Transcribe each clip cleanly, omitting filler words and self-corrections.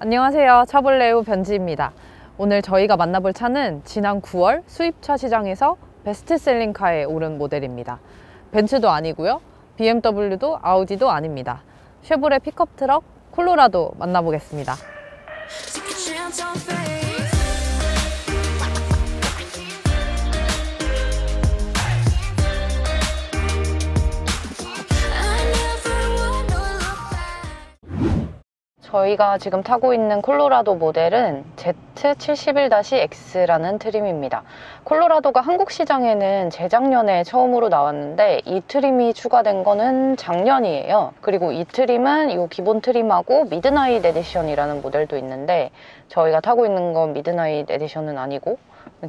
안녕하세요. 차볼레오 변지입니다. 오늘 저희가 만나볼 차는 지난 9월 수입차 시장에서 베스트셀링카에 오른 모델입니다. 벤츠도 아니고요. BMW도 아우디도 아닙니다. 쉐보레 픽업 트럭 콜로라도 만나보겠습니다. 저희가 지금 타고 있는 콜로라도 모델은 Z71-X라는 트림입니다. 콜로라도가 한국 시장에는 재작년에 처음으로 나왔는데 이 트림이 추가된 거는 작년이에요. 그리고 이 트림은 이 기본 트림하고 미드나잇 에디션이라는 모델도 있는데 저희가 타고 있는 건 미드나잇 에디션은 아니고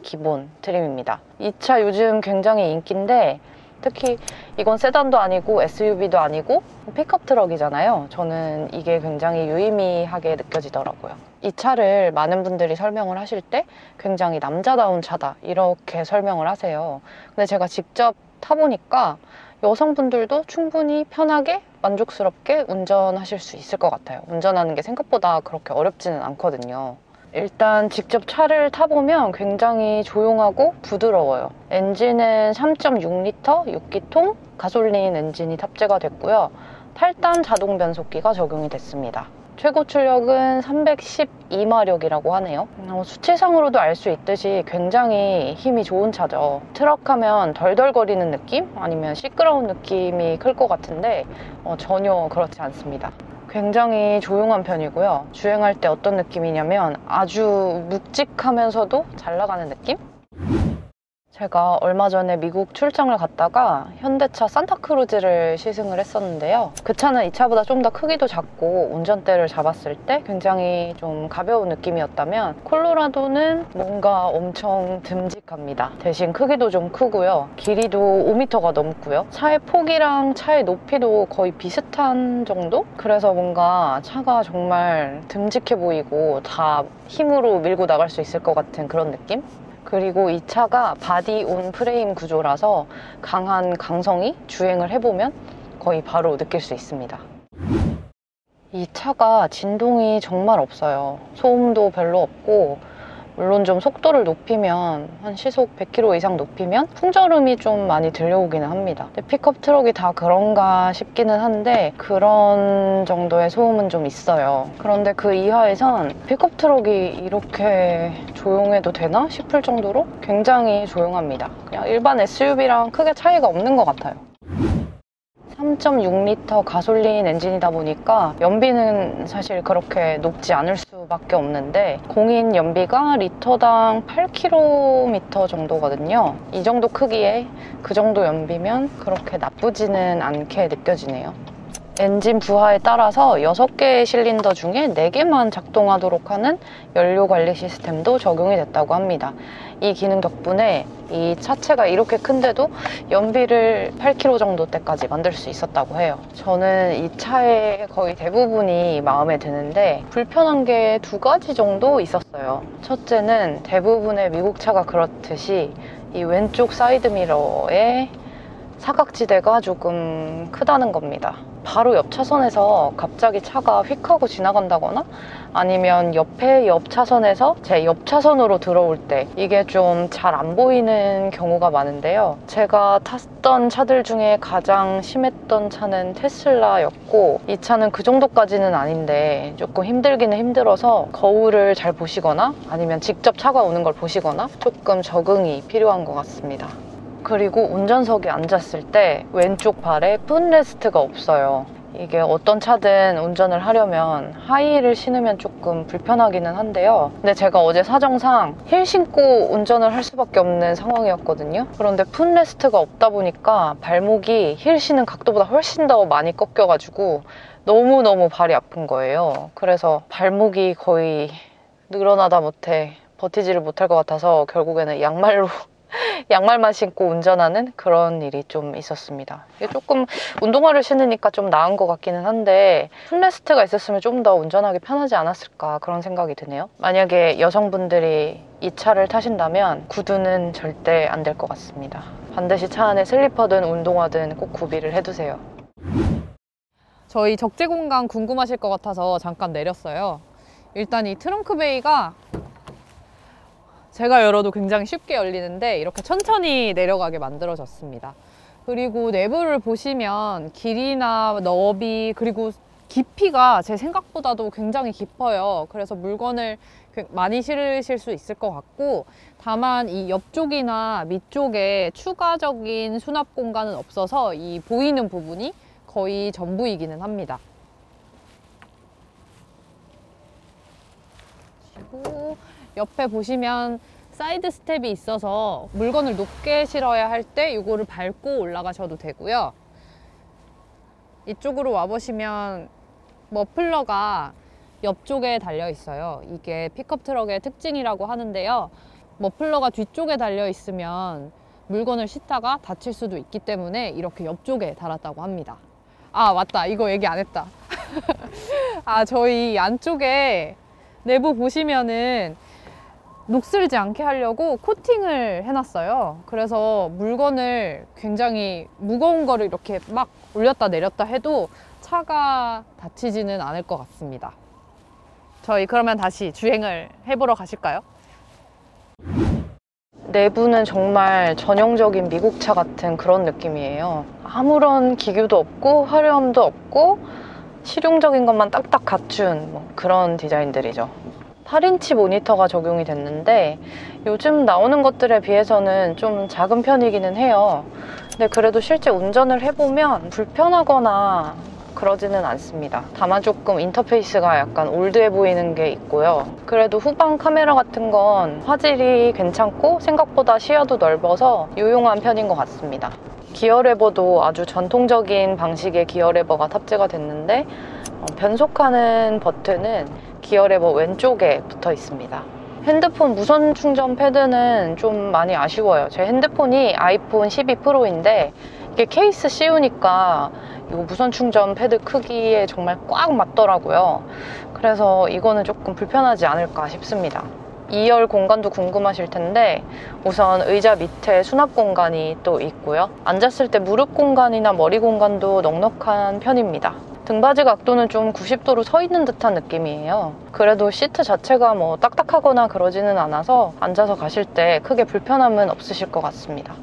기본 트림입니다. 이 차 요즘 굉장히 인기인데 특히 이건 세단도 아니고 SUV도 아니고 픽업 트럭이잖아요. 저는 이게 굉장히 유의미하게 느껴지더라고요. 이 차를 많은 분들이 설명을 하실 때 굉장히 남자다운 차다 이렇게 설명을 하세요. 근데 제가 직접 타보니까 여성분들도 충분히 편하게 만족스럽게 운전하실 수 있을 것 같아요. 운전하는 게 생각보다 그렇게 어렵지는 않거든요. 일단 직접 차를 타보면 굉장히 조용하고 부드러워요. 엔진은 3.6L 6기통 가솔린 엔진이 탑재가 됐고요. 8단 자동 변속기가 적용이 됐습니다. 최고 출력은 312마력이라고 하네요. 수치상으로도 알 수 있듯이 굉장히 힘이 좋은 차죠. 트럭하면 덜덜거리는 느낌? 아니면 시끄러운 느낌이 클 것 같은데 전혀 그렇지 않습니다. 굉장히 조용한 편이고요. 주행할 때 어떤 느낌이냐면 아주 묵직하면서도 잘 나가는 느낌? 제가 얼마 전에 미국 출장을 갔다가 현대차 산타크루즈를 시승을 했었는데요. 그 차는 이 차보다 좀 더 크기도 작고 운전대를 잡았을 때 굉장히 좀 가벼운 느낌이었다면 콜로라도는 뭔가 엄청 듬직합니다. 대신 크기도 좀 크고요. 길이도 5m가 넘고요. 차의 폭이랑 차의 높이도 거의 비슷한 정도? 그래서 뭔가 차가 정말 듬직해 보이고 다 힘으로 밀고 나갈 수 있을 것 같은 그런 느낌? 그리고 이 차가 바디 온 프레임 구조라서 강한 강성이 주행을 해보면 거의 바로 느낄 수 있습니다. 이 차가 진동이 정말 없어요. 소음도 별로 없고 물론 좀 속도를 높이면 한 시속 100km 이상 높이면 풍절음이 좀 많이 들려오기는 합니다. 픽업 트럭이 다 그런가 싶기는 한데 그런 정도의 소음은 좀 있어요. 그런데 그 이하에선 픽업 트럭이 이렇게 조용해도 되나 싶을 정도로 굉장히 조용합니다. 그냥 일반 SUV랑 크게 차이가 없는 것 같아요. 3.6L 가솔린 엔진이다 보니까 연비는 사실 그렇게 높지 않을 수밖에 없는데 공인 연비가 리터당 8km 정도거든요. 이 정도 크기에 그 정도 연비면 그렇게 나쁘지는 않게 느껴지네요. 엔진 부하에 따라서 6개의 실린더 중에 4개만 작동하도록 하는 연료 관리 시스템도 적용이 됐다고 합니다. 이 기능 덕분에 이 차체가 이렇게 큰데도 연비를 8km 정도 때까지 만들 수 있었다고 해요. 저는 이 차의 거의 대부분이 마음에 드는데 불편한 게 2가지 정도 있었어요. 첫째는 대부분의 미국 차가 그렇듯이 이 왼쪽 사이드미러에 사각지대가 조금 크다는 겁니다. 바로 옆 차선에서 갑자기 차가 휙 하고 지나간다거나 아니면 옆에 옆 차선에서 제 옆 차선으로 들어올 때 이게 좀 잘 안 보이는 경우가 많은데요. 제가 탔던 차들 중에 가장 심했던 차는 테슬라였고 이 차는 그 정도까지는 아닌데 조금 힘들기는 힘들어서 거울을 잘 보시거나 아니면 직접 차가 오는 걸 보시거나 조금 적응이 필요한 것 같습니다. 그리고 운전석에 앉았을 때 왼쪽 발에 풋레스트가 없어요. 이게 어떤 차든 운전을 하려면 하이힐을 신으면 조금 불편하기는 한데요. 근데 제가 어제 사정상 힐 신고 운전을 할 수밖에 없는 상황이었거든요. 그런데 풋레스트가 없다 보니까 발목이 힐 신은 각도보다 훨씬 더 많이 꺾여가지고 너무너무 발이 아픈 거예요. 그래서 발목이 거의 늘어나다 못해 버티지를 못할 것 같아서 결국에는 양말만 신고 운전하는 그런 일이 좀 있었습니다. 이게 조금 운동화를 신으니까 좀 나은 것 같기는 한데 풋레스트가 있었으면 좀 더 운전하기 편하지 않았을까 그런 생각이 드네요. 만약에 여성분들이 이 차를 타신다면 구두는 절대 안 될 것 같습니다. 반드시 차 안에 슬리퍼든 운동화든 꼭 구비를 해두세요. 저희 적재 공간 궁금하실 것 같아서 잠깐 내렸어요. 일단 이 트렁크 베이가 제가 열어도 굉장히 쉽게 열리는데 이렇게 천천히 내려가게 만들어졌습니다. 그리고 내부를 보시면 길이나 너비 그리고 깊이가 제 생각보다도 굉장히 깊어요. 그래서 물건을 많이 실으실 수 있을 것 같고, 다만 이 옆쪽이나 밑쪽에 추가적인 수납 공간은 없어서 이 보이는 부분이 거의 전부이기는 합니다. 그리고 옆에 보시면 사이드 스텝이 있어서 물건을 높게 실어야 할 때 이거를 밟고 올라가셔도 되고요. 이쪽으로 와보시면 머플러가 옆쪽에 달려 있어요. 이게 픽업 트럭의 특징이라고 하는데요. 머플러가 뒤쪽에 달려 있으면 물건을 싣다가 다칠 수도 있기 때문에 이렇게 옆쪽에 달았다고 합니다. 아, 맞다. 이거 얘기 안 했다. 아, 저희 안쪽에 내부 보시면은 녹슬지 않게 하려고 코팅을 해놨어요. 그래서 물건을 굉장히 무거운 거를 이렇게 막 올렸다 내렸다 해도 차가 다치지는 않을 것 같습니다. 저희 그러면 다시 주행을 해보러 가실까요? 내부는 정말 전형적인 미국 차 같은 그런 느낌이에요. 아무런 기교도 없고 화려함도 없고 실용적인 것만 딱딱 갖춘 그런 디자인들이죠. 8인치 모니터가 적용이 됐는데 요즘 나오는 것들에 비해서는 좀 작은 편이기는 해요. 근데 그래도 실제 운전을 해보면 불편하거나 그러지는 않습니다. 다만 조금 인터페이스가 약간 올드해 보이는 게 있고요. 그래도 후방 카메라 같은 건 화질이 괜찮고 생각보다 시야도 넓어서 유용한 편인 것 같습니다. 기어 레버도 아주 전통적인 방식의 기어 레버가 탑재가 됐는데 변속하는 버튼은 기어 레버 왼쪽에 붙어 있습니다. 핸드폰 무선 충전 패드는 좀 많이 아쉬워요. 제 핸드폰이 아이폰 12 프로인데 이게 케이스 씌우니까 이 무선 충전 패드 크기에 정말 꽉 맞더라고요. 그래서 이거는 조금 불편하지 않을까 싶습니다. 2열 공간도 궁금하실 텐데 우선 의자 밑에 수납 공간이 또 있고요. 앉았을 때 무릎 공간이나 머리 공간도 넉넉한 편입니다. 등받이 각도는 좀 90도로 서 있는 듯한 느낌이에요. 그래도 시트 자체가 뭐 딱딱하거나 그러지는 않아서 앉아서 가실 때 크게 불편함은 없으실 것 같습니다.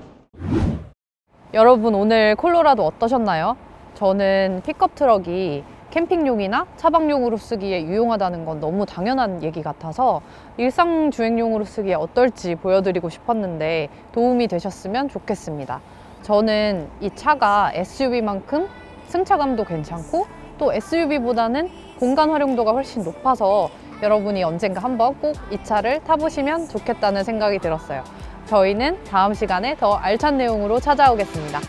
여러분, 오늘 콜로라도 어떠셨나요? 저는 픽업 트럭이 캠핑용이나 차박용으로 쓰기에 유용하다는 건 너무 당연한 얘기 같아서 일상 주행용으로 쓰기에 어떨지 보여드리고 싶었는데 도움이 되셨으면 좋겠습니다. 저는 이 차가 SUV만큼 승차감도 괜찮고 또 SUV보다는 공간 활용도가 훨씬 높아서 여러분이 언젠가 한번 꼭 이 차를 타보시면 좋겠다는 생각이 들었어요. 저희는 다음 시간에 더 알찬 내용으로 찾아오겠습니다.